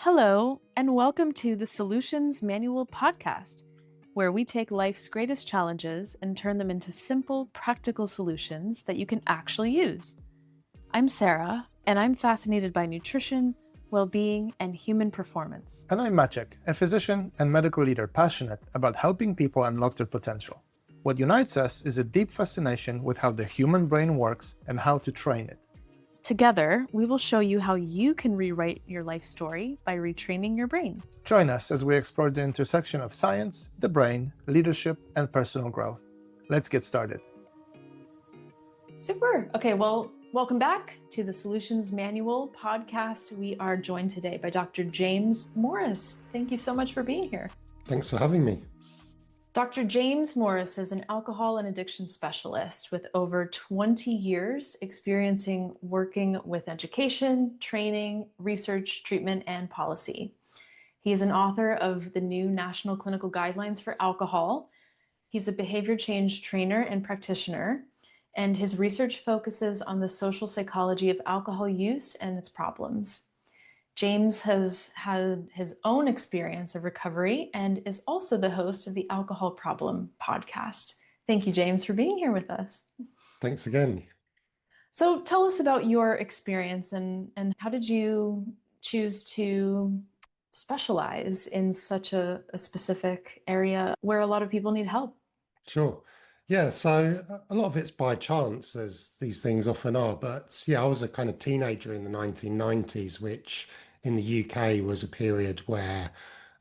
Hello, and welcome to the Solutions Manual podcast, where we take life's greatest challenges and turn them into simple, practical solutions that you can actually use. I'm Sarah, and I'm fascinated by nutrition, well-being, and human performance. And I'm Maciek, a physician and medical leader passionate about helping people unlock their potential. What unites us is a deep fascination with how the human brain works and how to train it. Together, we will show you how you can rewrite your life story by retraining your brain. Join us as we explore the intersection of science, the brain, leadership, and personal growth. Let's get started. Super. Okay, well, welcome back to the Solutions Manual podcast. We are joined today by Dr. James Morris. Thank you so much for being here. Thanks for having me. Dr. James Morris is an alcohol and addiction specialist with over 20 years experiencing working with education, training, research, treatment, and policy. He is an author of the new National Clinical Guidelines for Alcohol. He's a behavior change trainer and practitioner, and his research focuses on the social psychology of alcohol use and its problems. James has had his own experience of recovery and is also the host of the Alcohol Problem podcast. Thank you, James, for being here with us. Thanks again. So tell us about your experience and how did you choose to specialize in such a specific area where a lot of people need help? Sure. Yeah, so a lot of it's by chance, as these things often are. But yeah, I was a kind of teenager in the 1990s, which in the UK was a period where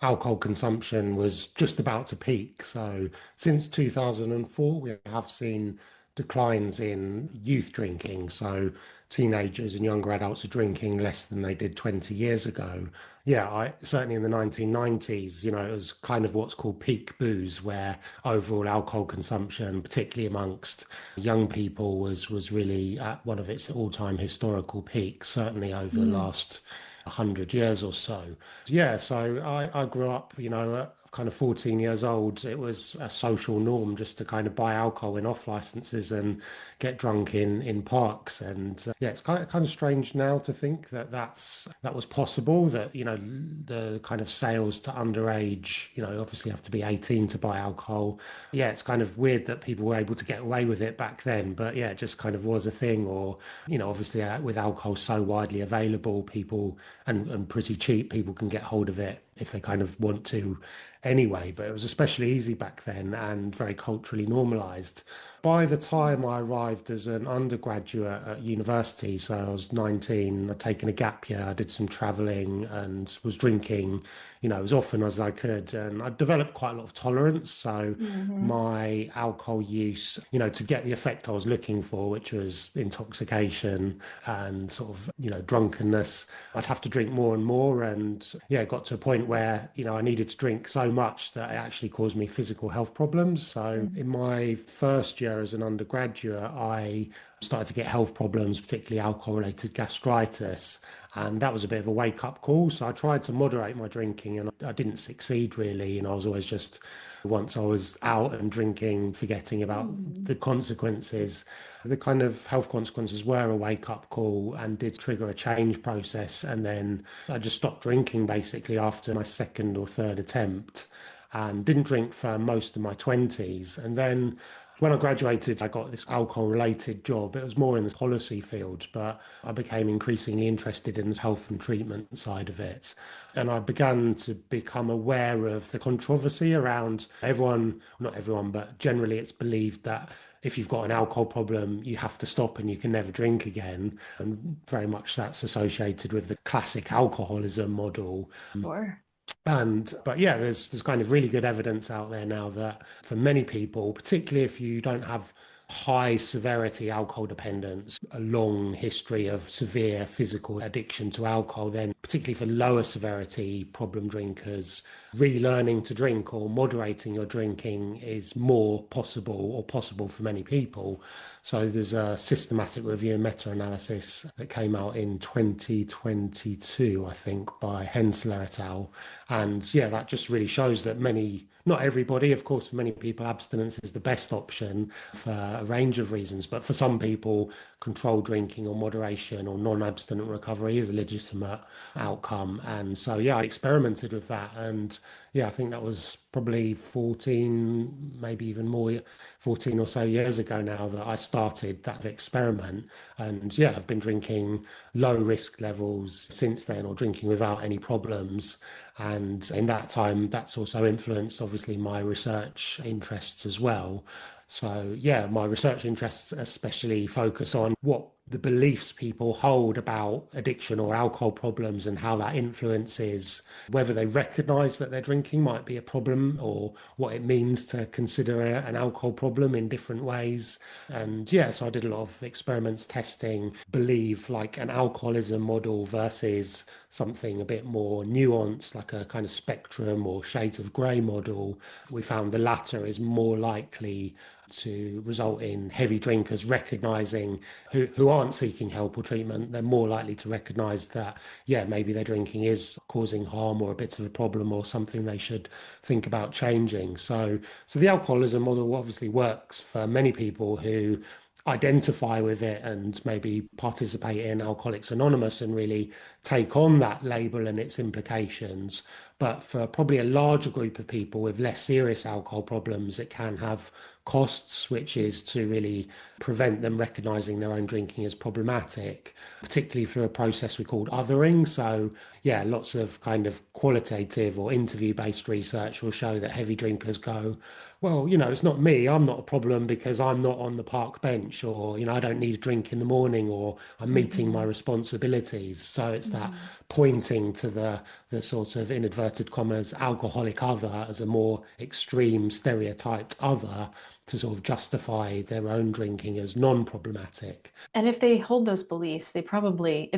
alcohol consumption was just about to peak. So since 2004, we have seen declines in youth drinking. So teenagers and younger adults are drinking less than they did 20 years ago. Yeah, certainly in the 1990s, it was kind of what's called peak booze, where overall alcohol consumption, particularly amongst young people, was really at one of its all-time historical peaks, certainly over the last 100 years or so. Yeah, so I grew up, at kind of 14 years old. It was a social norm just to kind of buy alcohol in off licenses and get drunk in parks. And yeah, it's kind of strange now to think that that was possible, that, the kind of sales to underage, obviously have to be 18 to buy alcohol. Yeah, it's kind of weird that people were able to get away with it back then, but yeah, it just kind of was a thing. Or, obviously with alcohol so widely available, people and pretty cheap, people can get hold of it if they kind of want to anyway, but it was especially easy back then and very culturally normalized. By the time I arrived as an undergraduate at university, so I was 19, I'd taken a gap year, I did some traveling and was drinking, as often as I could. And I developed quite a lot of tolerance. So my alcohol use, to get the effect I was looking for, which was intoxication and sort of, drunkenness, I'd have to drink more and more. And yeah, it got to a point where, I needed to drink so much that it actually caused me physical health problems. So in my first year as an undergraduate, I started to get health problems, particularly alcohol-related gastritis. And that was a bit of a wake-up call. So I tried to moderate my drinking and I didn't succeed really. I was always just, once I was out and drinking, forgetting about the consequences. The kind of health consequences were a wake-up call and did trigger a change process. And then I just stopped drinking basically after my second or third attempt and didn't drink for most of my 20s. And then when I graduated, I got this alcohol-related job. It was more in the policy field, but I became increasingly interested in the health and treatment side of it. And I began to become aware of the controversy around not everyone, but generally it's believed that if you've got an alcohol problem, you have to stop and you can never drink again. And very much that's associated with the classic alcoholism model. Sure. But yeah, there's kind of really good evidence out there now that for many people, particularly if you don't have high severity alcohol dependence, a long history of severe physical addiction to alcohol, then particularly for lower severity problem drinkers, relearning to drink or moderating your drinking is more possible for many people. So there's a systematic review and meta-analysis that came out in 2022, I think, by Hensler et al. And yeah, that just really shows that many not everybody, of course, for many people, abstinence is the best option for a range of reasons. But for some people, controlled drinking or moderation or non-abstinent recovery is a legitimate outcome. And so, yeah, I experimented with that. And yeah, I think that was probably 14, maybe even more, 14 or so years ago now that I started that experiment. And yeah, I've been drinking low risk levels since then, or drinking without any problems. And in that time, that's also influenced, obviously, my research interests as well. So, yeah, my research interests especially focus on what the beliefs people hold about addiction or alcohol problems and how that influences whether they recognize that their drinking might be a problem or what it means to consider an alcohol problem in different ways. And yeah, so I did a lot of experiments testing, believe like an alcoholism model versus something a bit more nuanced, like a kind of spectrum or shades of grey model. We found the latter is more likely to result in heavy drinkers recognizing who aren't seeking help or treatment. They're more likely to recognize that, yeah, maybe their drinking is causing harm or a bit of a problem or something they should think about changing. So the alcoholism model obviously works for many people who identify with it and maybe participate in Alcoholics Anonymous and really take on that label and its implications. But for probably a larger group of people with less serious alcohol problems, it can have costs, which is to really prevent them recognizing their own drinking as problematic, particularly through a process we called othering. So, yeah, lots of kind of qualitative or interview based research will show that heavy drinkers go, well, it's not me. I'm not a problem because I'm not on the park bench, or, I don't need a drink in the morning, or I'm meeting my Mm-hmm. responsibilities. So it's that Mm-hmm. pointing to the sort of, in inverted commas, alcoholic other as a more extreme stereotyped other to sort of justify their own drinking as non-problematic. And if they hold those beliefs, it probably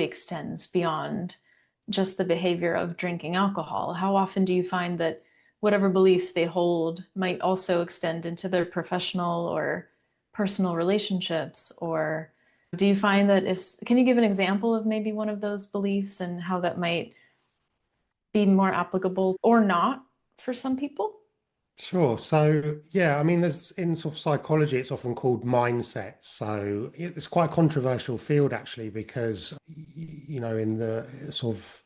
extends beyond just the behavior of drinking alcohol. How often do you find that whatever beliefs they hold might also extend into their professional or personal relationships? Or do you find that can you give an example of maybe one of those beliefs and how that might be more applicable or not for some people? Sure. So, yeah, I mean, there's in sort of psychology, it's often called mindset. So it's quite a controversial field, actually, because, in the sort of,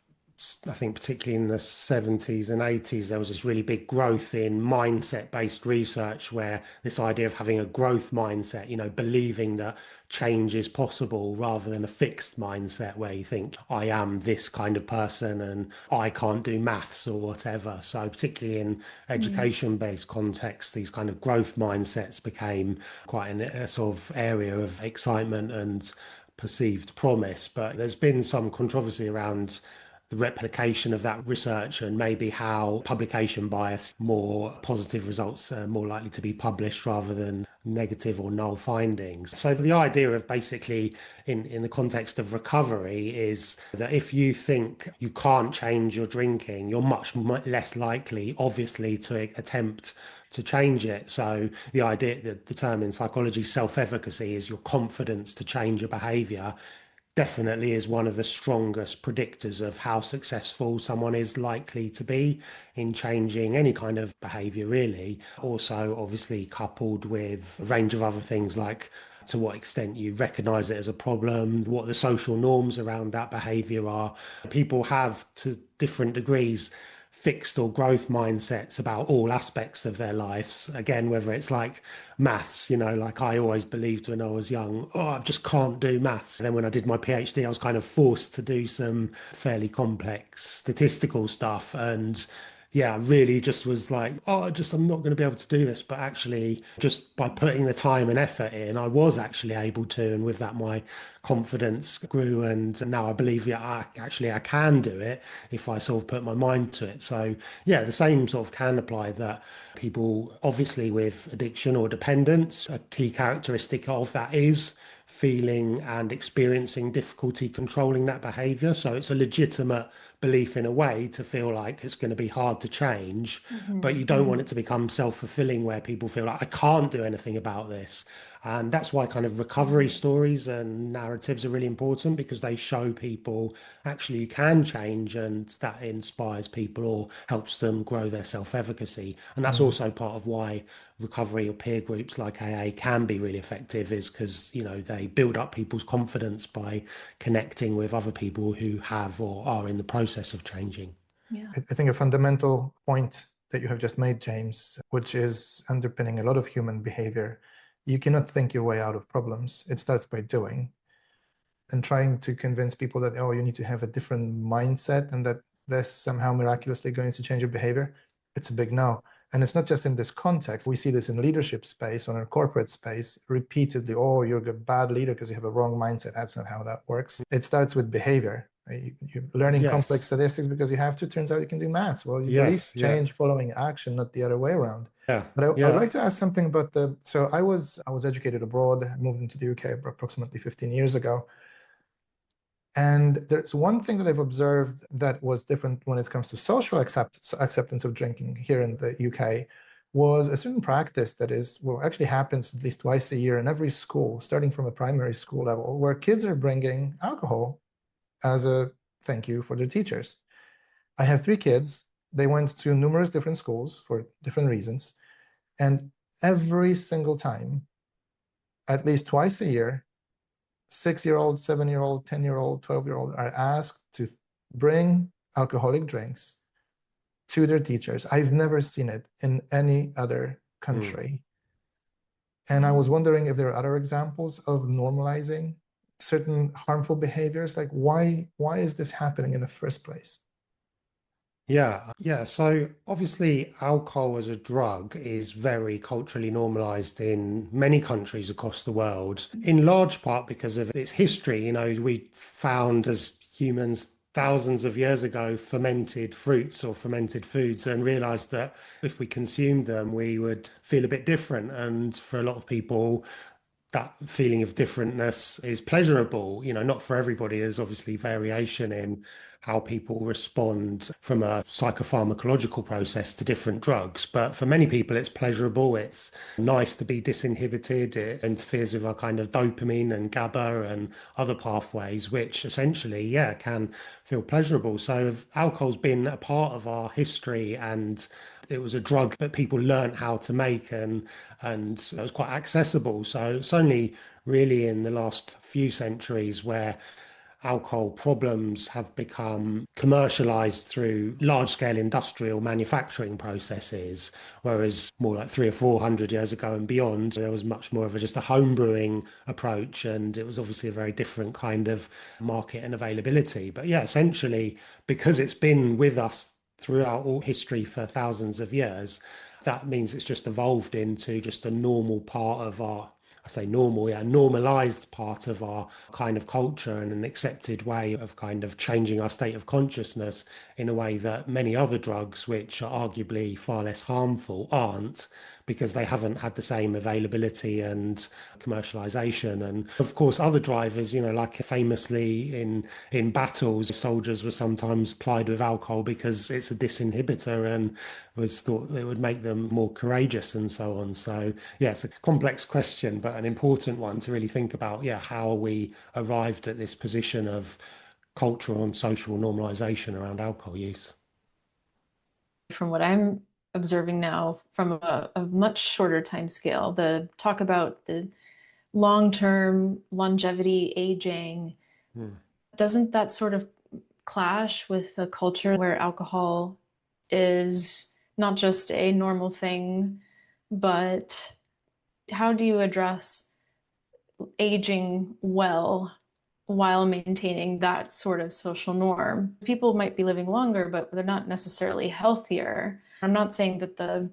I think particularly in the 70s and 80s, there was this really big growth in mindset-based research where this idea of having a growth mindset, believing that change is possible rather than a fixed mindset where you think, I am this kind of person and I can't do maths or whatever. So particularly in Mm. education-based contexts, these kind of growth mindsets became quite a sort of area of excitement and perceived promise. But there's been some controversy around the replication of that research and maybe how publication bias, more positive results are more likely to be published rather than negative or null findings. So the idea of basically in the context of recovery is that if you think you can't change your drinking, you're much less likely, obviously, to attempt to change it. So the idea, the term in psychology, self-efficacy, is your confidence to change your behavior definitely is one of the strongest predictors of how successful someone is likely to be in changing any kind of behavior, really. Also, obviously, coupled with a range of other things like to what extent you recognize it as a problem, what the social norms around that behavior are. People have, to different degrees, fixed or growth mindsets about all aspects of their lives. Again, whether it's like maths, like I always believed when I was young, oh, I just can't do maths. And then when I did my PhD, I was kind of forced to do some fairly complex statistical stuff. And yeah, I really just was like, oh, I'm not going to be able to do this. But actually, just by putting the time and effort in, I was actually able to. And with that, my confidence grew. And now I believe, yeah, I can do it if I sort of put my mind to it. So, yeah, the same sort of can apply that people, obviously, with addiction or dependence, a key characteristic of that is feeling and experiencing difficulty controlling that behavior. So it's a legitimate belief in a way to feel like it's going to be hard to change, but Mhm. you don't want it to become self-fulfilling where people feel like I can't do anything about this. And that's why kind of recovery stories and narratives are really important because they show people actually you can change and that inspires people or helps them grow their self-efficacy. And that's Mm. also part of why recovery or peer groups like AA can be really effective is because, they build up people's confidence by connecting with other people who have or are in the process of changing. Yeah. I think a fundamental point that you have just made, James, which is underpinning a lot of human behavior, you cannot think your way out of problems. It starts by doing. And trying to convince people that, oh, you need to have a different mindset and that that's somehow miraculously going to change your behavior, it's a big no. And it's not just in this context. We see this in leadership space, on our corporate space, repeatedly. Oh, you're a bad leader because you have a wrong mindset. That's not how that works. It starts with behavior. Right? You're learning complex Yes. statistics because you have to. Turns out you can do maths. Well, you believe Yes. Yeah. change following action, not the other way around. Yeah. But I would Yeah. like to ask something about so I was educated abroad. I moved into the UK approximately 15 years ago. And there's one thing that I've observed that was different when it comes to social acceptance of drinking here in the UK was a certain practice that is, well, actually happens at least twice a year in every school, starting from a primary school level, where kids are bringing alcohol as a thank you for their teachers. I have three kids. They went to numerous different schools for different reasons. And every single time, at least twice a year, 6-year-old, 7-year-old, 10-year-old, 12-year-old are asked to bring alcoholic drinks to their teachers. I've never seen it in any other Mm. country. And I was wondering if there are other examples of normalizing certain harmful behaviors. Like why is this happening in the first place? Yeah, yeah. So obviously, alcohol as a drug is very culturally normalized in many countries across the world, in large part because of its history. We found as humans thousands of years ago fermented fruits or fermented foods and realized that if we consumed them, we would feel a bit different. And for a lot of people, that feeling of differentness is pleasurable. Not for everybody. There's obviously variation in how people respond from a psychopharmacological process to different drugs. But for many people, it's pleasurable. It's nice to be disinhibited. It interferes with our kind of dopamine and GABA and other pathways, which essentially, yeah, can feel pleasurable. So alcohol's been a part of our history and it was a drug that people learned how to make and it was quite accessible. So it's only really in the last few centuries where alcohol problems have become commercialized through large scale industrial manufacturing processes, whereas more like 300 or 400 years ago and beyond, there was much more of just a home brewing approach. And it was obviously a very different kind of market and availability. But yeah, essentially, because it's been with us throughout all history for thousands of years, that means it's just evolved into just a normal part of our, I say normal, yeah, normalized part of our kind of culture and an accepted way of kind of changing our state of consciousness in a way that many other drugs, which are arguably far less harmful, aren't, because they haven't had the same availability and commercialization. And of course, other drivers, like famously in battles, soldiers were sometimes plied with alcohol because it's a disinhibitor and was thought it would make them more courageous and so on. So yeah, it's a complex question, but an important one to really think about. Yeah, how are we arrived at this position of cultural and social normalization around alcohol use? From what I'm observing now from a much shorter time scale, the talk about the long-term longevity, aging, Hmm. doesn't that sort of clash with a culture where alcohol is not just a normal thing, but how do you address aging well while maintaining that sort of social norm? People might be living longer, but they're not necessarily healthier. I'm not saying that the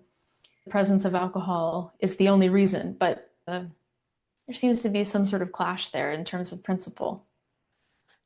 presence of alcohol is the only reason, but there seems to be some sort of clash there in terms of principle.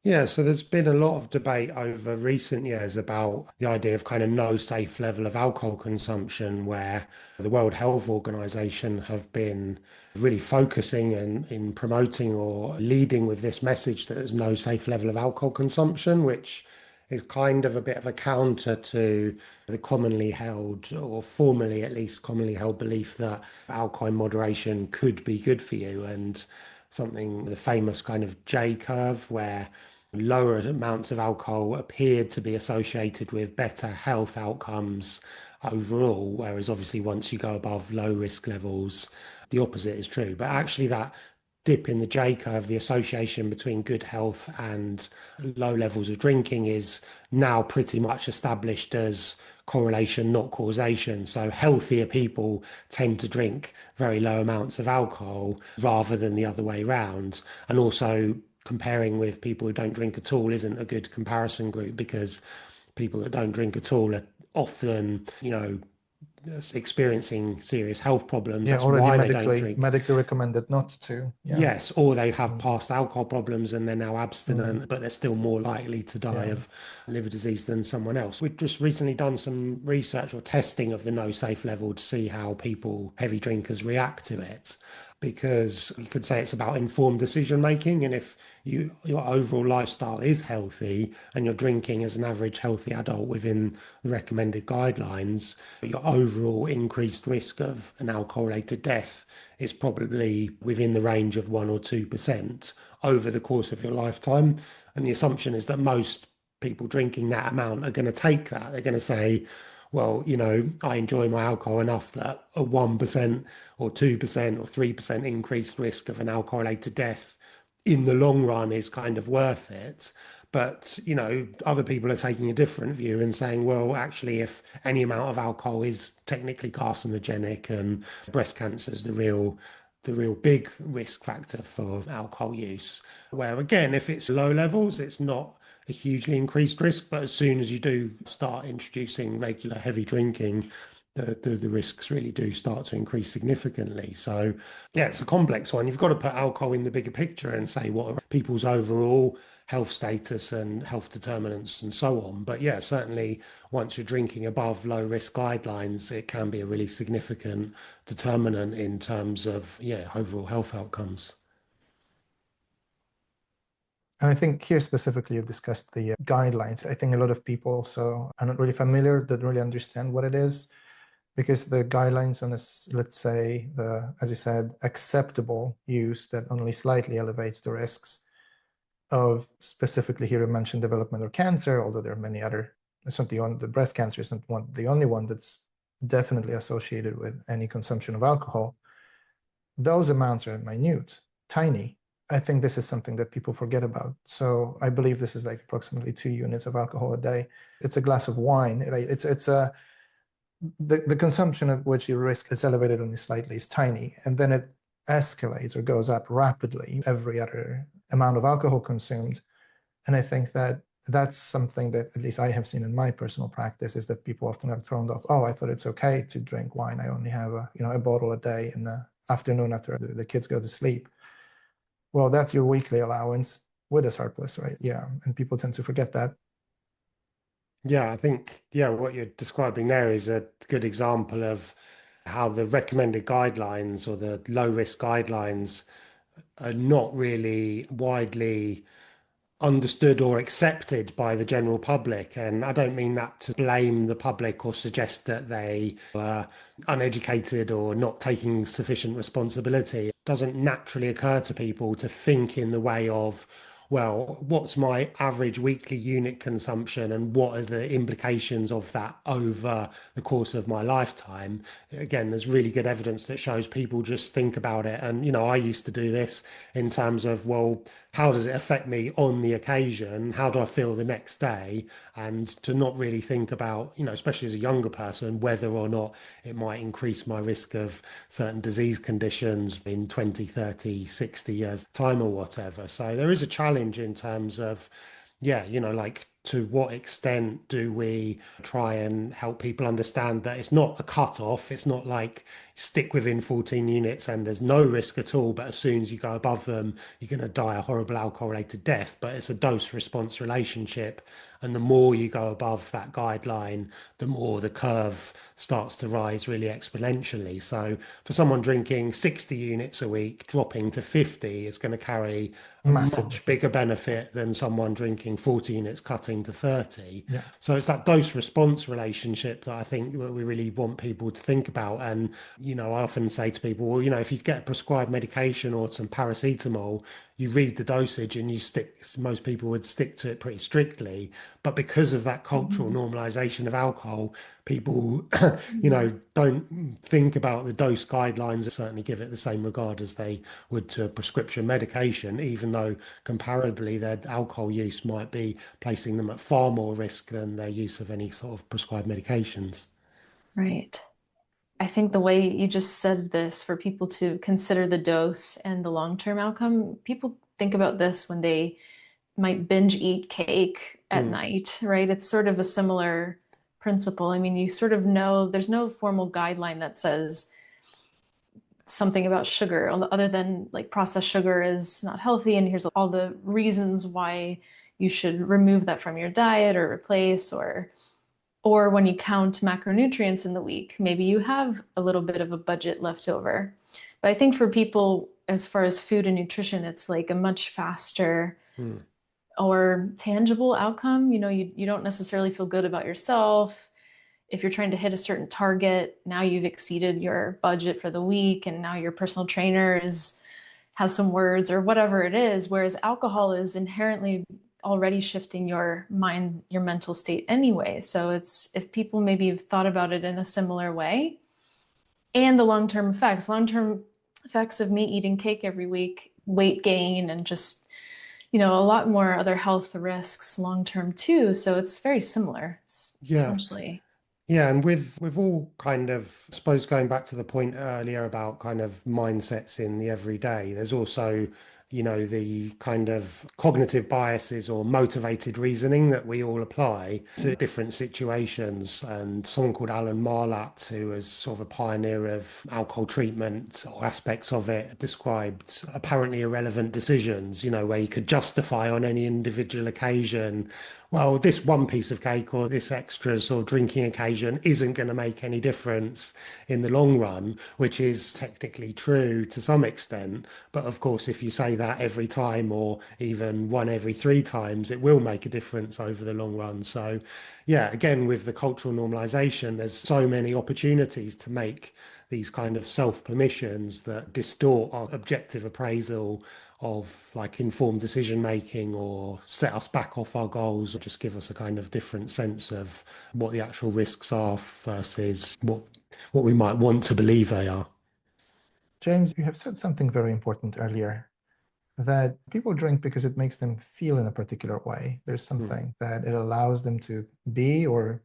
Yeah, so there's been a lot of debate over recent years about the idea of kind of no safe level of alcohol consumption, where the World Health Organization have been really focusing and in promoting or leading with this message that there's no safe level of alcohol consumption, which is kind of a bit of a counter to the commonly held, or formerly at least commonly held belief that alcohol in moderation could be good for you. And something, the famous kind of J curve, where lower amounts of alcohol appeared to be associated with better health outcomes overall, whereas obviously once you go above low risk levels, the opposite is true. But actually, that dip in the J curve, the association between good health and low levels of drinking is now pretty much established as correlation, not causation. So healthier people tend to drink very low amounts of alcohol rather than the other way round. And also comparing with people who don't drink at all isn't a good comparison group, because people that don't drink at all are often, experiencing serious health problems. Yeah, That's already why they don't drink. medically recommended not to. Yeah. Yes, or they have Mm. past alcohol problems and they're now Mm. abstinent, but they're still more likely to die Yeah. of liver disease than someone else. We've just recently done some research or testing of the no safe level to see how people, heavy drinkers, react to it. Because you could say it's about informed decision making. And if your overall lifestyle is healthy and you're drinking as an average healthy adult within the recommended guidelines, your overall increased risk of an alcohol related death is probably within the range of 1 or 2% over the course of your lifetime. And the assumption is that most people drinking that amount are going to take that. They're going to say, well, I enjoy my alcohol enough that a 1% or 2% or 3% increased risk of an alcohol related death in the long run is kind of worth it. But, other people are taking a different view and saying, well, actually, if any amount of alcohol is technically carcinogenic, and breast cancer is the real big risk factor for alcohol use. Where again, if it's low levels, it's not a hugely increased risk. But as soon as you do start introducing regular heavy drinking, the risks really do start to increase significantly. So yeah, it's a complex one. You've got to put alcohol in the bigger picture and say what are people's overall health status and health determinants and so on. But yeah, certainly once you're drinking above low risk guidelines, it can be a really significant determinant in terms of, yeah, overall health outcomes. And I think here specifically, you've discussed the guidelines. I think a lot of people also are not really familiar, don't really understand what it is, because the guidelines on this, let's say, as you said, acceptable use that only slightly elevates the risks of, specifically here you mentioned developmental cancer, although there are many other, it's not the breast cancer isn't the only one that's definitely associated with any consumption of alcohol. Those amounts are minute, tiny. I think this is something that people forget about. So I believe this is like approximately 2 units of alcohol a day. It's a glass of wine, right? The consumption at which your risk is elevated only slightly is tiny, and then it escalates or goes up rapidly every other amount of alcohol consumed. And I think that that's something that at least I have seen in my personal practice, is that people often are thrown off. Oh, I thought it's okay to drink wine. I only have a bottle a day in the afternoon after the kids go to sleep. Well, that's your weekly allowance with a surplus, right? Yeah, and people tend to forget that. Yeah, I think, yeah, what you're describing there is a good example of how the recommended guidelines or the low risk guidelines are not really widely understood or accepted by the general public. And I don't mean that to blame the public or suggest that they are uneducated or not taking sufficient responsibility. It doesn't naturally occur to people to think in the way of, well, what's my average weekly unit consumption and what are the implications of that over the course of my lifetime? Again, there's really good evidence that shows people just think about it. And, I used to do this in terms of, well, how does it affect me on the occasion? How do I feel the next day? And to not really think about, especially as a younger person, whether or not it might increase my risk of certain disease conditions in 20, 30, 60 years time or whatever. So there is a challenge in terms of, yeah, like, to what extent do we try and help people understand that it's not a cut-off? It's not like stick within 14 units and there's no risk at all, but as soon as you go above them, you're going to die a horrible alcohol-related death. But it's a dose-response relationship, And the more you go above that guideline, the more the curve starts to rise really exponentially. So for someone drinking 60 units a week, dropping to 50 is going to carry a Massive much difference. bigger benefit than someone drinking 40 units cutting to 30. Yeah. So it's that dose response relationship that I think we really want people to think about. And, I often say to people, well, if you get prescribed medication or some paracetamol, you read the dosage and most people would stick to it pretty strictly. But because of that cultural Mhm. normalization of alcohol, people, Mhm. don't think about the dose guidelines and certainly give it the same regard as they would to a prescription medication, even though comparably their alcohol use might be placing them at far more risk than their use of any sort of prescribed medications. Right. I think the way you just said this for people to consider the dose and the long-term outcome, people think about this when they might binge eat cake at Mm, night, right? It's sort of a similar principle. I mean, you sort of know there's no formal guideline that says something about sugar other than like processed sugar is not healthy and here's all the reasons why you should remove that from your diet or replace or when you count macronutrients in the week, maybe you have a little bit of a budget left over. But I think for people, as far as food and nutrition, it's like a much faster mm. or tangible outcome. You don't necessarily feel good about yourself. If you're trying to hit a certain target, now you've exceeded your budget for the week, and now your personal trainer has some words or whatever it is. Whereas alcohol is inherently already shifting your mind, your mental state anyway. So it's if people maybe have thought about it in a similar way, and the long-term effects of me eating cake every week, weight gain, and just a lot more other health risks long term too. So it's very similar. It's Yeah. essentially. Yeah, and with all kind of, I suppose going back to the point earlier about kind of mindsets in the everyday, there's also, the kind of cognitive biases or motivated reasoning that we all apply to different situations. And someone called Alan Marlatt, who was sort of a pioneer of alcohol treatment or aspects of it, described apparently irrelevant decisions, where you could justify on any individual occasion, well, this one piece of cake or this extra sort of drinking occasion isn't going to make any difference in the long run, which is technically true to some extent. But of course, if you say that every time or even one every three times, it will make a difference over the long run. So, yeah, again, with the cultural normalization, there's so many opportunities to make these kind of self permissions that distort our objective appraisal of like informed decision making or set us back off our goals or just give us a kind of different sense of what the actual risks are versus what we might want to believe they are. James, you have said something very important earlier that people drink because it makes them feel in a particular way. There's Mm. something that it allows them to be or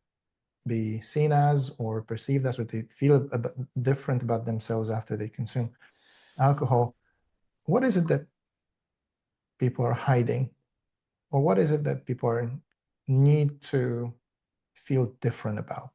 be seen as or perceived as, or they feel different about themselves after they consume alcohol. What is it that people are hiding, or what is it that need to feel different about?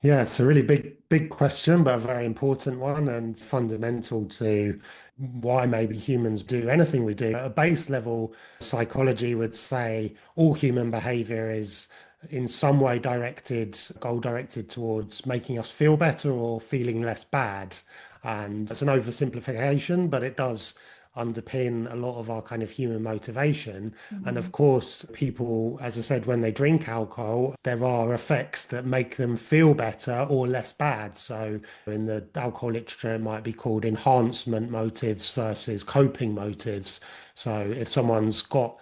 Yeah, it's a really big question, but a very important one and fundamental to why maybe humans do anything we do. At a base level, psychology would say all human behavior is in some way goal directed towards making us feel better or feeling less bad. And it's an oversimplification, but it does underpin a lot of our kind of human motivation. And Mhm. of course, people, as I said, when they drink alcohol, there are effects that make them feel better or less bad. So in the alcohol literature, it might be called enhancement motives versus coping motives. So if someone's got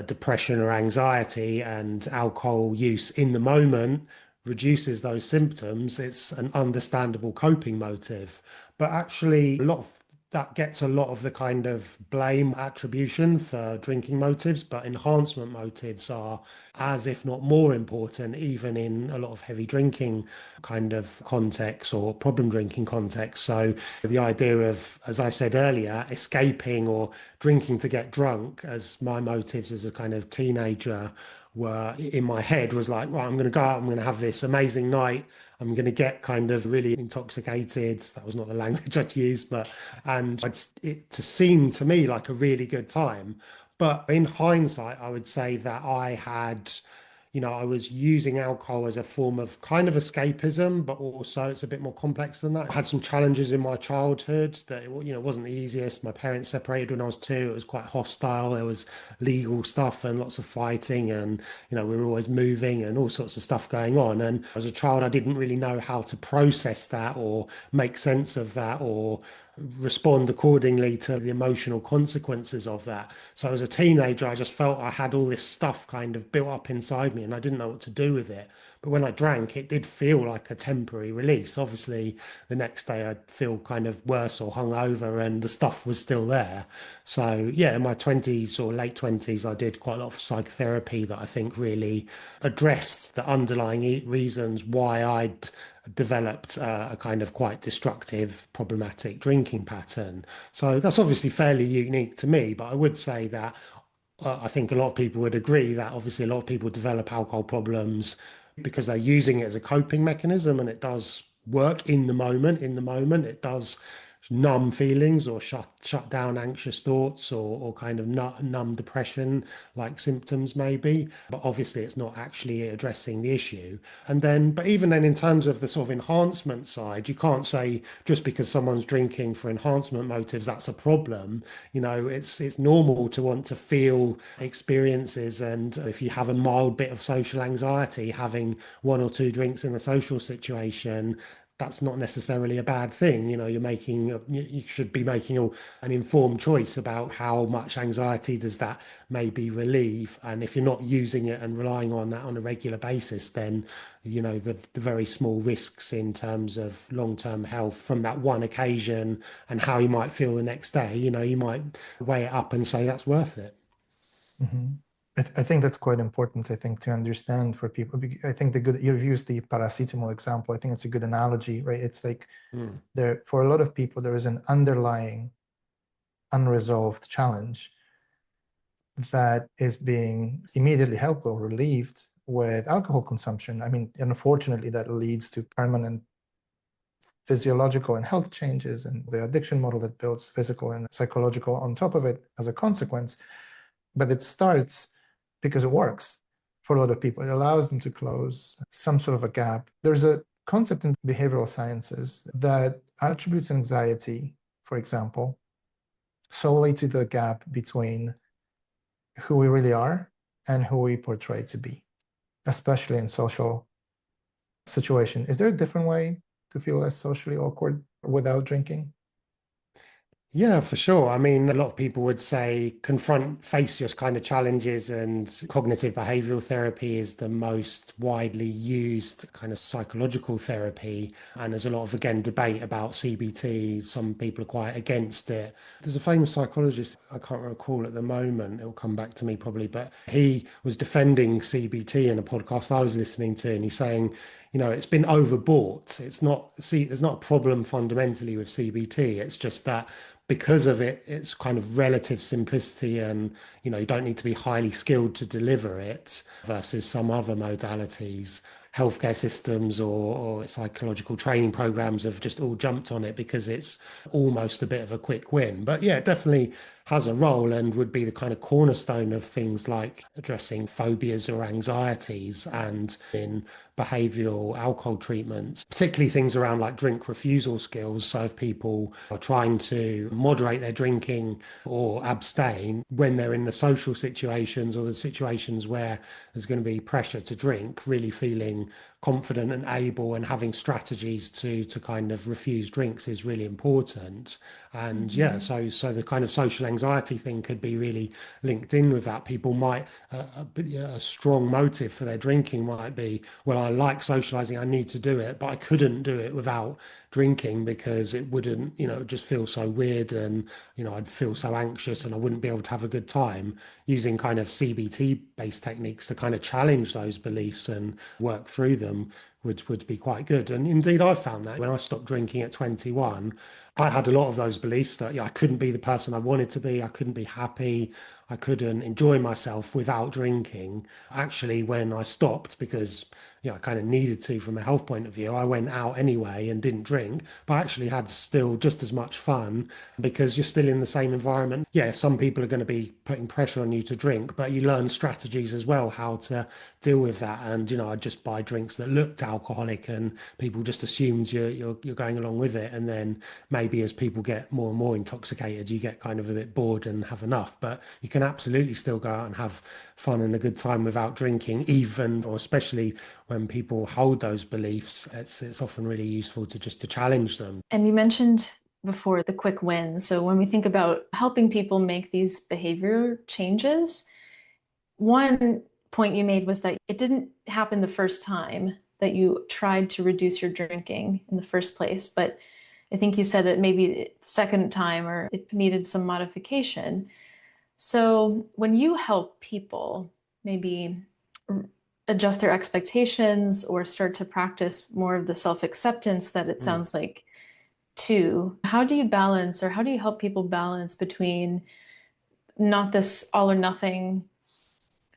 depression or anxiety and alcohol use in the moment reduces those symptoms, it's an understandable coping motive. But actually, a lot of that gets a lot of the kind of blame attribution for drinking motives, but enhancement motives are as if not more important, even in a lot of heavy drinking kind of context or problem drinking context. So the idea of, as I said earlier, escaping or drinking to get drunk as my motives as a kind of teenager were in my head was like, right, I'm going to go out, I'm going to have this amazing night. I'm going to get kind of really intoxicated. That was not the language I'd use, but and it to seem to me like a really good time. But in hindsight, I would say that I had I was using alcohol as a form of kind of escapism, but also it's a bit more complex than that. I had some challenges in my childhood that, wasn't the easiest. My parents separated when I was 2. It was quite hostile. There was legal stuff and lots of fighting, and, we were always moving and all sorts of stuff going on. And as a child, I didn't really know how to process that or make sense of that or respond accordingly to the emotional consequences of that. So as a teenager, I just felt I had all this stuff kind of built up inside me and I didn't know what to do with it. But when I drank, it did feel like a temporary release. Obviously, the next day I'd feel kind of worse or hungover and the stuff was still there. So yeah, in my 20s or late 20s, I did quite a lot of psychotherapy that I think really addressed the underlying reasons why I'd developed a kind of quite destructive, problematic drinking pattern. So that's obviously fairly unique to me, but I would say that I think a lot of people would agree that obviously a lot of people develop alcohol problems because they're using it as a coping mechanism and it does work in the moment. In the moment, it does numb feelings or shut down anxious thoughts or kind of numb depression like symptoms maybe, but obviously it's not actually addressing the issue. And then but even then, in terms of the sort of enhancement side, you can't say just because someone's drinking for enhancement motives that's a problem. It's normal to want to feel experiences, and if you have a mild bit of social anxiety, having 1 or 2 drinks in a social situation, that's not necessarily a bad thing. You should be making an informed choice about how much anxiety does that maybe relieve. And if you're not using it and relying on that on a regular basis, then, the very small risks in terms of long-term health from that one occasion and how you might feel the next day, you might weigh it up and say that's worth it. Mhm. I think that's quite important, I think, to understand for people. I think you've used the paracetamol example. I think it's a good analogy, right? It's like for a lot of people, there is an underlying unresolved challenge that is being immediately helped or relieved with alcohol consumption. I mean, unfortunately, that leads to permanent physiological and health changes and the addiction model that builds physical and psychological on top of it as a consequence. But it starts because it works for a lot of people. It allows them to close some sort of a gap. There's a concept in behavioral sciences that attributes anxiety, for example, solely to the gap between who we really are and who we portray to be, especially in social situation. Is there a different way to feel less socially awkward without drinking? Yeah, for sure. I mean, a lot of people would say face your kind of challenges, and cognitive behavioral therapy is the most widely used kind of psychological therapy. And there's a lot of, again, debate about CBT. Some people are quite against it. There's a famous psychologist, I can't recall at the moment, it'll come back to me probably, but he was defending CBT in a podcast I was listening to, and he's saying, it's been overbought. There's not a problem fundamentally with CBT. It's just that because of its kind of relative simplicity, and you don't need to be highly skilled to deliver it versus some other modalities. Healthcare systems or psychological training programs have just all jumped on it because it's almost a bit of a quick win. But yeah, it definitely has a role and would be the kind of cornerstone of things like addressing phobias or anxieties, and in behavioral alcohol treatments, particularly things around like drink refusal skills. So if people are trying to moderate their drinking or abstain when they're in the social situations or the situations where there's going to be pressure to drink, really feeling confident and able and having strategies to kind of refuse drinks is really important. And yeah, so the kind of social anxiety thing could be really linked in with that. People might a strong motive for their drinking might be, well, I like socializing, I need to do it, but I couldn't do it without drinking because it wouldn't, just feel so weird, and I'd feel so anxious and I wouldn't be able to have a good time. Using kind of CBT based techniques to kind of challenge those beliefs and work through them would be quite good. And indeed, I found that when I stopped drinking at 21, I had a lot of those beliefs that I couldn't be the person I wanted to be, I couldn't be happy, I couldn't enjoy myself without drinking. Actually, when I stopped, because I kind of needed to from a health point of view, I went out anyway and didn't drink, but I actually had still just as much fun because you're still in the same environment. Yeah, some people are going to be putting pressure on you to drink, but you learn strategies as well how to deal with that. And I'd just buy drinks that looked alcoholic, and people just assumed you're going along with it. And then maybe as people get more and more intoxicated, you get kind of a bit bored and have enough. But you can absolutely still go out and have fun and a good time without drinking, even or especially when people hold those beliefs. It's often really useful to just to challenge them. And you mentioned before the quick wins. So when we think about helping people make these behavior changes, one point you made was that it didn't happen the first time that you tried to reduce your drinking in the first place, but I think you said that maybe the second time or it needed some modification. So when you help people maybe adjust their expectations or start to practice more of the self-acceptance that it sounds like too, how do you balance or how do you help people balance between not this all or nothing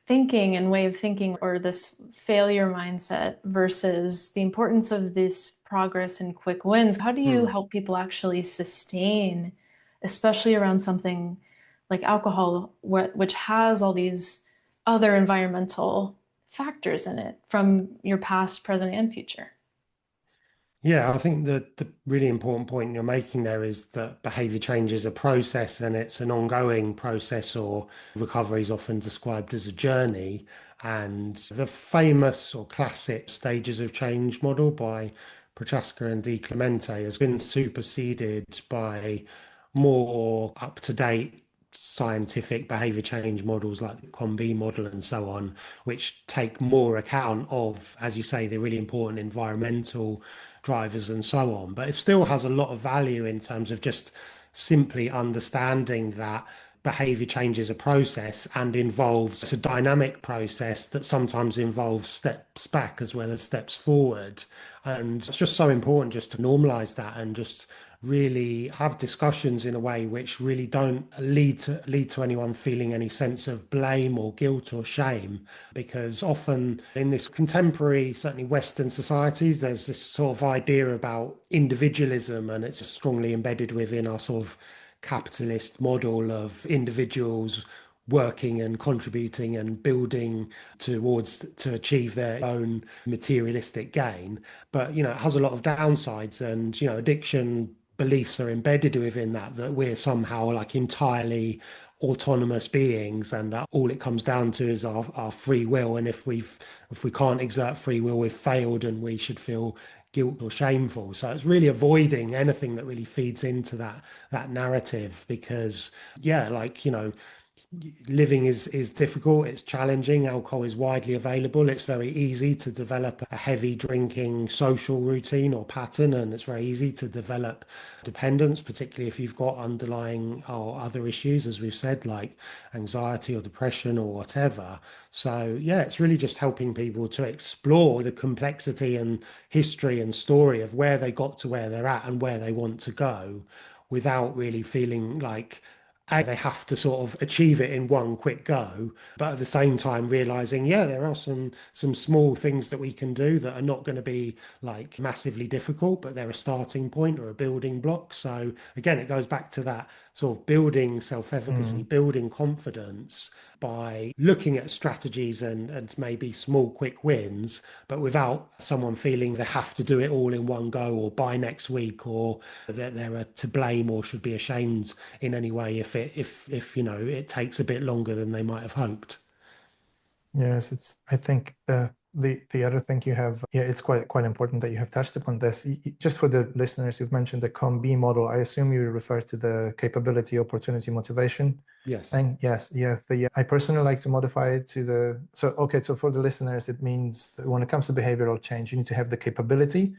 thinking and way of thinking or this failure mindset versus the importance of this progress and quick wins? How do you help people actually sustain, especially around something like alcohol, which has all these other environmental factors in it from your past, present, and future? Yeah, I think that the really important point you're making there is that behavior change is a process and it's an ongoing process, or recovery is often described as a journey. And the famous or classic stages of change model by Prochaska and Di Clemente has been superseded by more up-to-date scientific behavior change models like the COM-B model and so on, which take more account of, as you say, the really important environmental drivers and so on. But it still has a lot of value in terms of just simply understanding that behavior change is a process and involves it's a dynamic process that sometimes involves steps back as well as steps forward. And it's just so important just to normalize that and just really have discussions in a way which really don't lead to anyone feeling any sense of blame or guilt or shame, because often in this contemporary, certainly Western societies, there's this sort of idea about individualism, and it's strongly embedded within our sort of capitalist model of individuals working and contributing and building towards to achieve their own materialistic gain. But it has a lot of downsides, and addiction beliefs are embedded within that we're somehow like entirely autonomous beings, and that all it comes down to is our free will. And if we can't exert free will, we've failed and we should feel guilt or shameful. So it's really avoiding anything that really feeds into that narrative, because living is difficult, it's challenging. Alcohol is widely available. It's very easy to develop a heavy drinking social routine or pattern, and it's very easy to develop dependence, particularly if you've got underlying or other issues, as we've said, like anxiety or depression or whatever. So yeah, it's really just helping people to explore the complexity and history and story of where they got to where they're at and where they want to go, without really feeling like they have to sort of achieve it in one quick go, but at the same time realizing, yeah, there are some small things that we can do that are not going to be like massively difficult, but they're a starting point or a building block. So again, it goes back to that sort of building self-efficacy, building confidence by looking at strategies and maybe small quick wins, but without someone feeling they have to do it all in one go or by next week, or that they're to blame or should be ashamed in any way if it takes a bit longer than they might have hoped. Yes, I think the other thing you have, yeah, it's quite important that you have touched upon this. Just for the listeners, you've mentioned the COM-B model. I assume you refer to the capability, opportunity, motivation Yes. thing. Yes, yeah. I personally like to modify it to so for the listeners, it means that when it comes to behavioral change, you need to have the capability,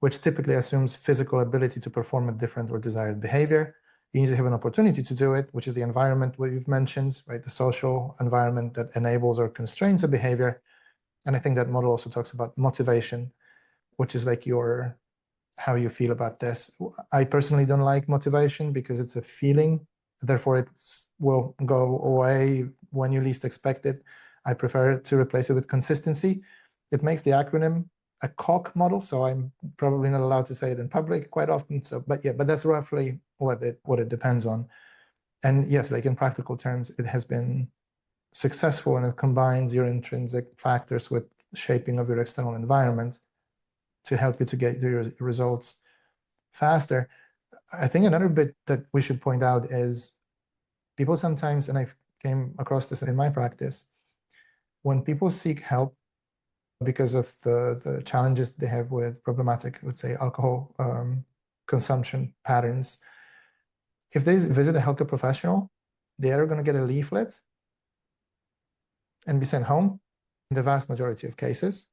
which typically assumes physical ability to perform a different or desired behavior. You need to have an opportunity to do it, which is the environment what you've mentioned, right? The social environment that enables or constrains a behavior. And I think that model also talks about motivation. which is like how you feel about this. I personally don't like motivation because it's a feeling, therefore it will go away when you least expect it. I prefer to replace it with consistency. It makes the acronym a COC model, so I'm probably not allowed to say it in public quite often. So, but yeah, but that's roughly what it depends on. And yes, like in practical terms, it has been successful, and it combines your intrinsic factors with shaping of your external environment to help you to get your results faster. I think another bit that we should point out is people sometimes, and I've came across this in my practice, when people seek help because of the challenges they have with problematic, let's say, alcohol consumption patterns, if they visit a healthcare professional, they are going to get a leaflet and be sent home in the vast majority of cases.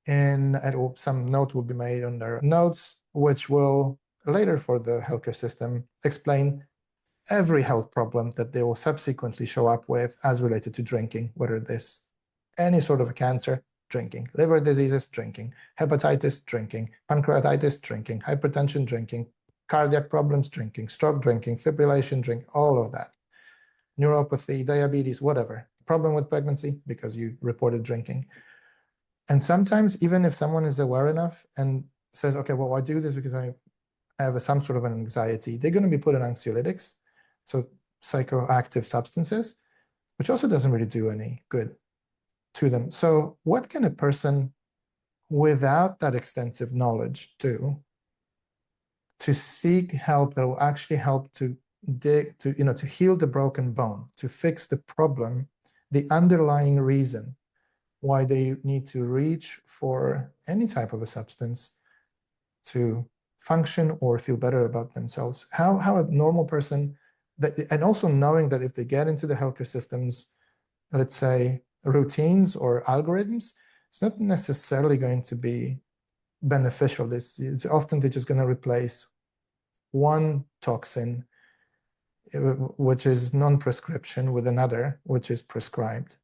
And some note will be made on their notes, which will later for the healthcare system explain every health problem that they will subsequently show up with as related to drinking, whether this any sort of a cancer, drinking, liver diseases, drinking, hepatitis, drinking, pancreatitis, drinking, hypertension, drinking, cardiac problems, drinking, stroke, drinking, fibrillation, drink, all of that. Neuropathy, diabetes, whatever. Problem with pregnancy because you reported drinking. And sometimes even if someone is aware enough and says, okay, well, I do this because I have some sort of an anxiety, they're going to be put on anxiolytics, so psychoactive substances, which also doesn't really do any good to them. So what can a person without that extensive knowledge do to seek help that will actually help to heal the broken bone, to fix the problem, the underlying reason why they need to reach for any type of a substance to function or feel better about themselves? How a normal person, and also knowing that if they get into the healthcare systems, let's say routines or algorithms, it's not necessarily going to be beneficial. It's often they're just going to replace one toxin, which is non-prescription, with another, which is prescribed.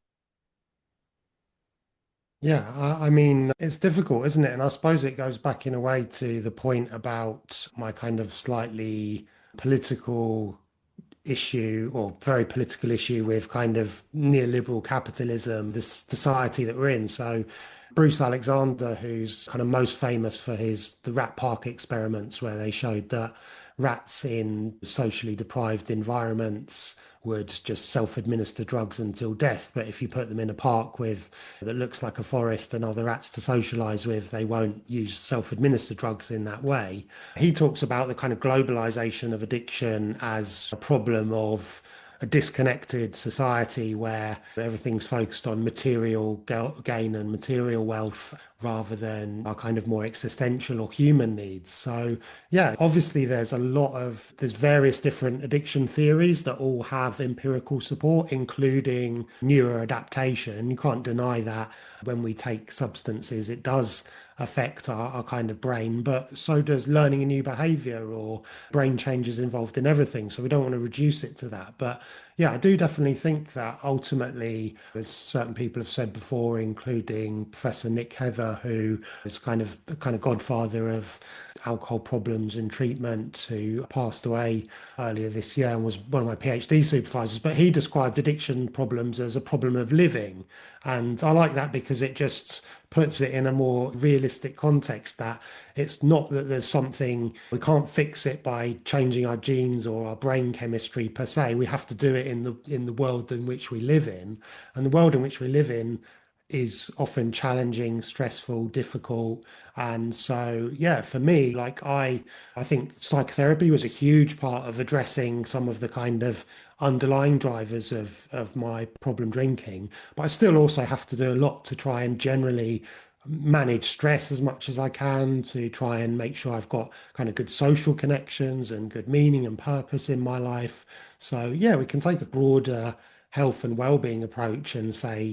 Yeah, I mean, it's difficult, isn't it? And I suppose it goes back in a way to the point about my kind of slightly political issue or very political issue with kind of neoliberal capitalism, this society that we're in. So Bruce Alexander, who's kind of most famous for the rat park experiments, where they showed that rats in socially deprived environments would just self-administer drugs until death. But if you put them in a park that looks like a forest and other rats to socialize with, they won't use self-administer drugs in that way. He talks about the kind of globalization of addiction as a problem of a disconnected society where everything's focused on material gain and material wealth rather than our kind of more existential or human needs. So yeah, obviously there's various different addiction theories that all have empirical support, including neuroadaptation. You can't deny that when we take substances, it does affect our kind of brain, but so does learning a new behavior or brain changes involved in everything. So we don't want to reduce it to that. But yeah, I do definitely think that ultimately, as certain people have said before, including Professor Nick Heather, who is kind of the kind of godfather of alcohol problems and treatment, who passed away earlier this year and was one of my PhD supervisors, but he described addiction problems as a problem of living. And I like that because it just puts it in a more realistic context, that it's not that there's something, we can't fix it by changing our genes or our brain chemistry per se. We have to do it in the world in which we live in. And the world in which we live in is often challenging, stressful, difficult. And so, yeah, for me, I think psychotherapy was a huge part of addressing some of the kind of underlying drivers of my problem drinking. But I still also have to do a lot to try and generally manage stress as much as I can, to try and make sure I've got kind of good social connections and good meaning and purpose in my life. So yeah, we can take a broader health and well-being approach and say,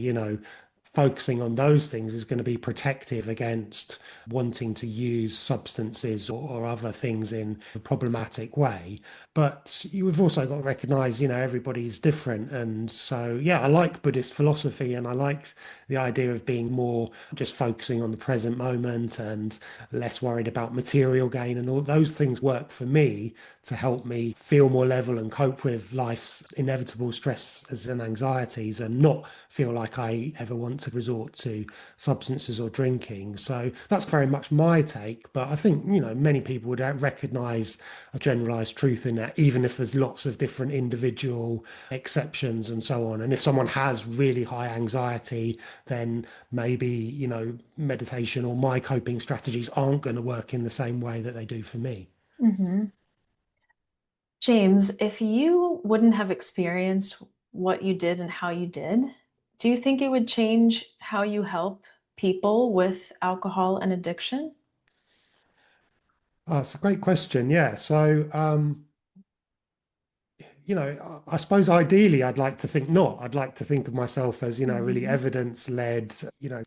focusing on those things is going to be protective against wanting to use substances or other things in a problematic way. But we've also got to recognize, everybody's different. And so, yeah, I like Buddhist philosophy and I like the idea of being more just focusing on the present moment and less worried about material gain. And all those things work for me to help me feel more level and cope with life's inevitable stresses and anxieties and not feel like I ever want to resort to substances or drinking. So that's very much my take. But I think, many people would recognize a generalized truth in that, even if there's lots of different individual exceptions and so on. And if someone has really high anxiety, then maybe, meditation or my coping strategies aren't going to work in the same way that they do for me. Hmm. James, if you wouldn't have experienced what you did and how you did, do you think it would change how you help people with alcohol and addiction? It's a great question. Yeah. So, I suppose ideally I'd like to think not. I'd like to think of myself as, a really Hmm. evidence-led,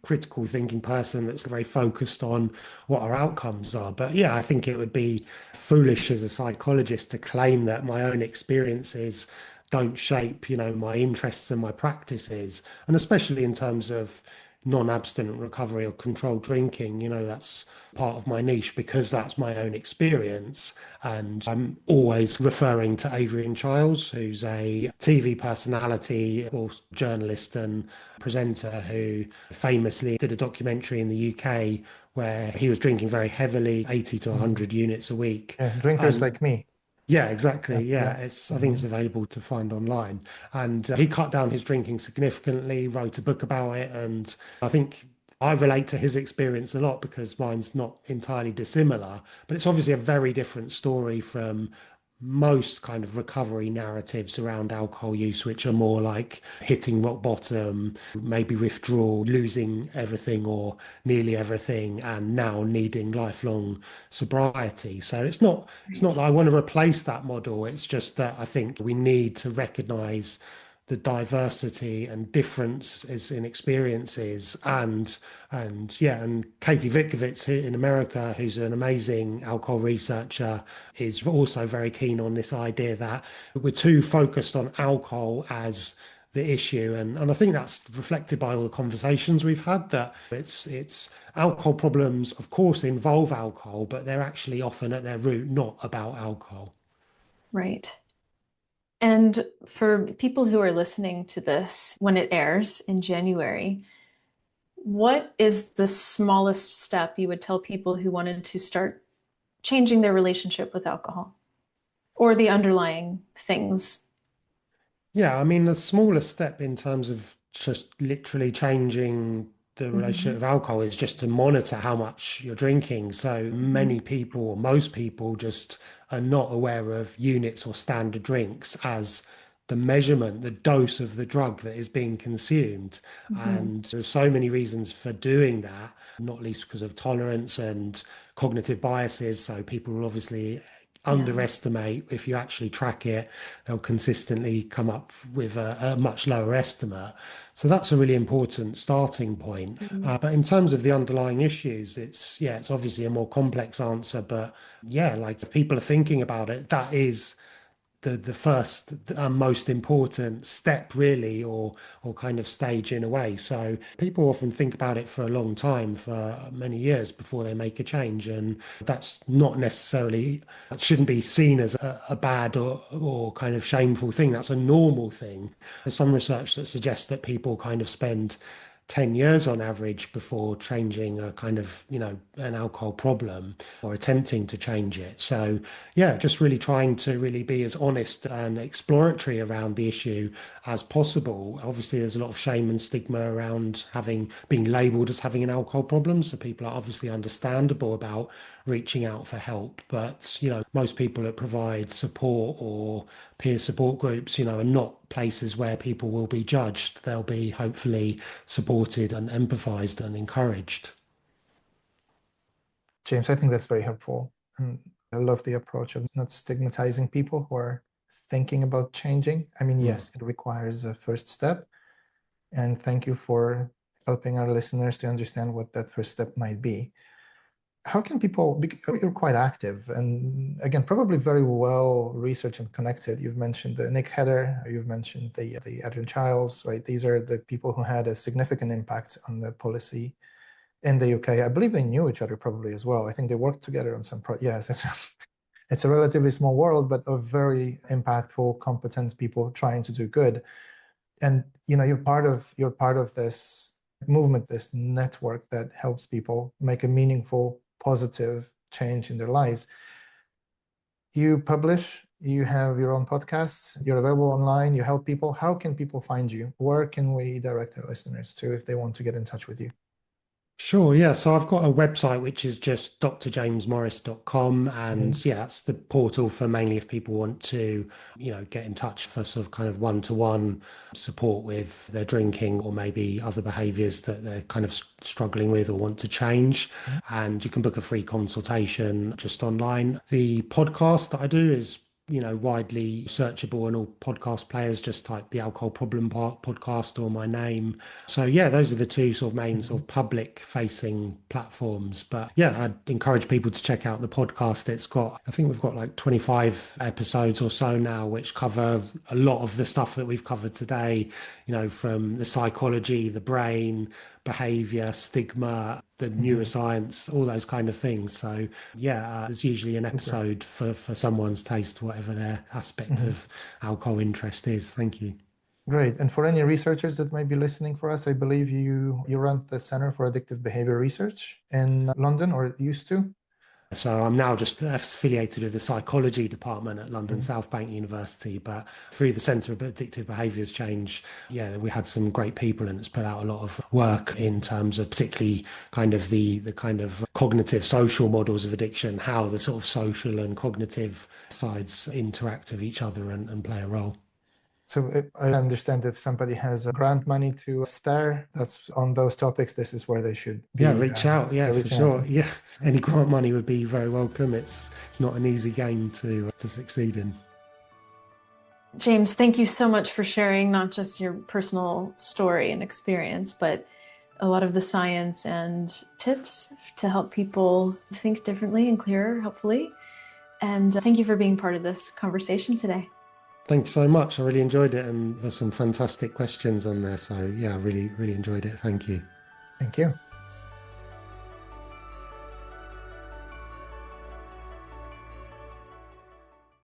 critical thinking person that's very focused on what our outcomes are. But yeah, I think it would be foolish as a psychologist to claim that my own experiences don't shape, my interests and my practices. And especially in terms of non-abstinent recovery or controlled drinking, that's part of my niche because that's my own experience. And I'm always referring to Adrian Chiles, who's a TV personality or journalist and presenter who famously did a documentary in the UK where he was drinking very heavily, 80 to Mhm. 100 units a week. Yeah, drinkers And like me. yeah, exactly. Yeah, Yeah, yeah. I think it's Mhm. available to find online. And he cut down his drinking significantly, wrote a book about it, and I think I relate to his experience a lot because mine's not entirely dissimilar, but it's obviously a very different story from most kind of recovery narratives around alcohol use, which are more like hitting rock bottom, maybe withdrawal, losing everything or nearly everything, and now needing lifelong sobriety. So it's not that Right. I want to replace that model. It's just that I think we need to recognize the diversity and differences in experiences and Katie Vitkovits in America, who's an amazing alcohol researcher, is also very keen on this idea that we're too focused on alcohol as the issue, and I think that's reflected by all the conversations we've had, that it's alcohol problems of course involve alcohol, but they're actually often at their root not about alcohol. Right. And for people who are listening to this when it airs in January, what is the smallest step you would tell people who wanted to start changing their relationship with alcohol or the underlying things? Yeah, I mean, the smallest step in terms of just literally changing the relationship Hmm. with alcohol is just to monitor how much you're drinking. So Hmm. many people, or most people, just are not aware of units or standard drinks as the measurement, the dose of the drug that is being consumed. Hmm. And there's so many reasons for doing that, not least because of tolerance and cognitive biases. So people will obviously Yeah. underestimate. If you actually track it, they'll consistently come up with a much lower estimate. So that's a really important starting point. Mhm. But in terms of the underlying issues, it's obviously a more complex answer. But yeah, like if people are thinking about it, that is the first most important step really, or kind of stage in a way. So people often think about it for a long time, for many years before they make a change, and that's not necessarily, that shouldn't be seen as a bad or kind of shameful thing. That's a normal thing. There's some research that suggests that people kind of spend 10 years on average before changing a kind of, an alcohol problem or attempting to change it. So, yeah, just really trying to really be as honest and exploratory around the issue as possible. Obviously, there's a lot of shame and stigma around having being labeled as having an alcohol problem. So people are obviously understandable about reaching out for help. But, most people that provide support or peer support groups, are not places where people will be judged. They'll be hopefully supported and empathized and encouraged. James, I think that's very helpful. And I love the approach of not stigmatizing people who are thinking about changing. I mean, Mm. yes, it requires a first step. And thank you for helping our listeners to understand what that first step might be. How can people, you're quite active and again, probably very well researched and connected. You've mentioned the Nick Heather, you've mentioned the Adrian Chiles, right? These are the people who had a significant impact on the policy in the UK. I believe they knew each other probably as well. I think they worked together on some yes, it's a relatively small world, but of very impactful, competent people trying to do good. And you're part of this movement, this network that helps people make a meaningful, positive change in their lives. You publish, you have your own podcast, you're available online, you help people. How can people find you? Where can we direct our listeners to if they want to get in touch with you? Sure, yeah. So I've got a website which is just drjamesmorris.com, and yeah, that's the portal for mainly if people want to, get in touch for sort of kind of one-to-one support with their drinking or maybe other behaviors that they're kind of struggling with or want to change. And you can book a free consultation just online. The podcast that I do is widely searchable on all podcast players. Just type the Alcohol Problem podcast or my name. So yeah, those are the two sort of main sort of public facing platforms. But yeah, I'd encourage people to check out the podcast. I think we've got like 25 episodes or so now, which cover a lot of the stuff that we've covered today, from the psychology, the brain, behavior, stigma, the neuroscience, all those kind of things. So yeah, there's usually an episode for someone's taste, whatever their aspect of alcohol interest is. Thank you. Great. And for any researchers that might be listening for us, I believe you run the Center for Addictive Behavior Research in London, or used to. So I'm now just affiliated with the psychology department at London South Bank University, but through the Centre of Addictive Behaviours Change, yeah, we had some great people and it's put out a lot of work in terms of particularly kind of the kind of cognitive social models of addiction, how the sort of social and cognitive sides interact with each other and play a role. So I understand if somebody has grant money to spare, that's on those topics, this is where they should be. Yeah, reach out. Yeah, for sure. Out. Yeah, any grant money would be very welcome. It's not an easy game to succeed in. James, thank you so much for sharing not just your personal story and experience, but a lot of the science and tips to help people think differently and clearer, hopefully. And thank you for being part of this conversation today. Thank you so much. I really enjoyed it, and there's some fantastic questions on there. So yeah, I really, really enjoyed it. Thank you. Thank you.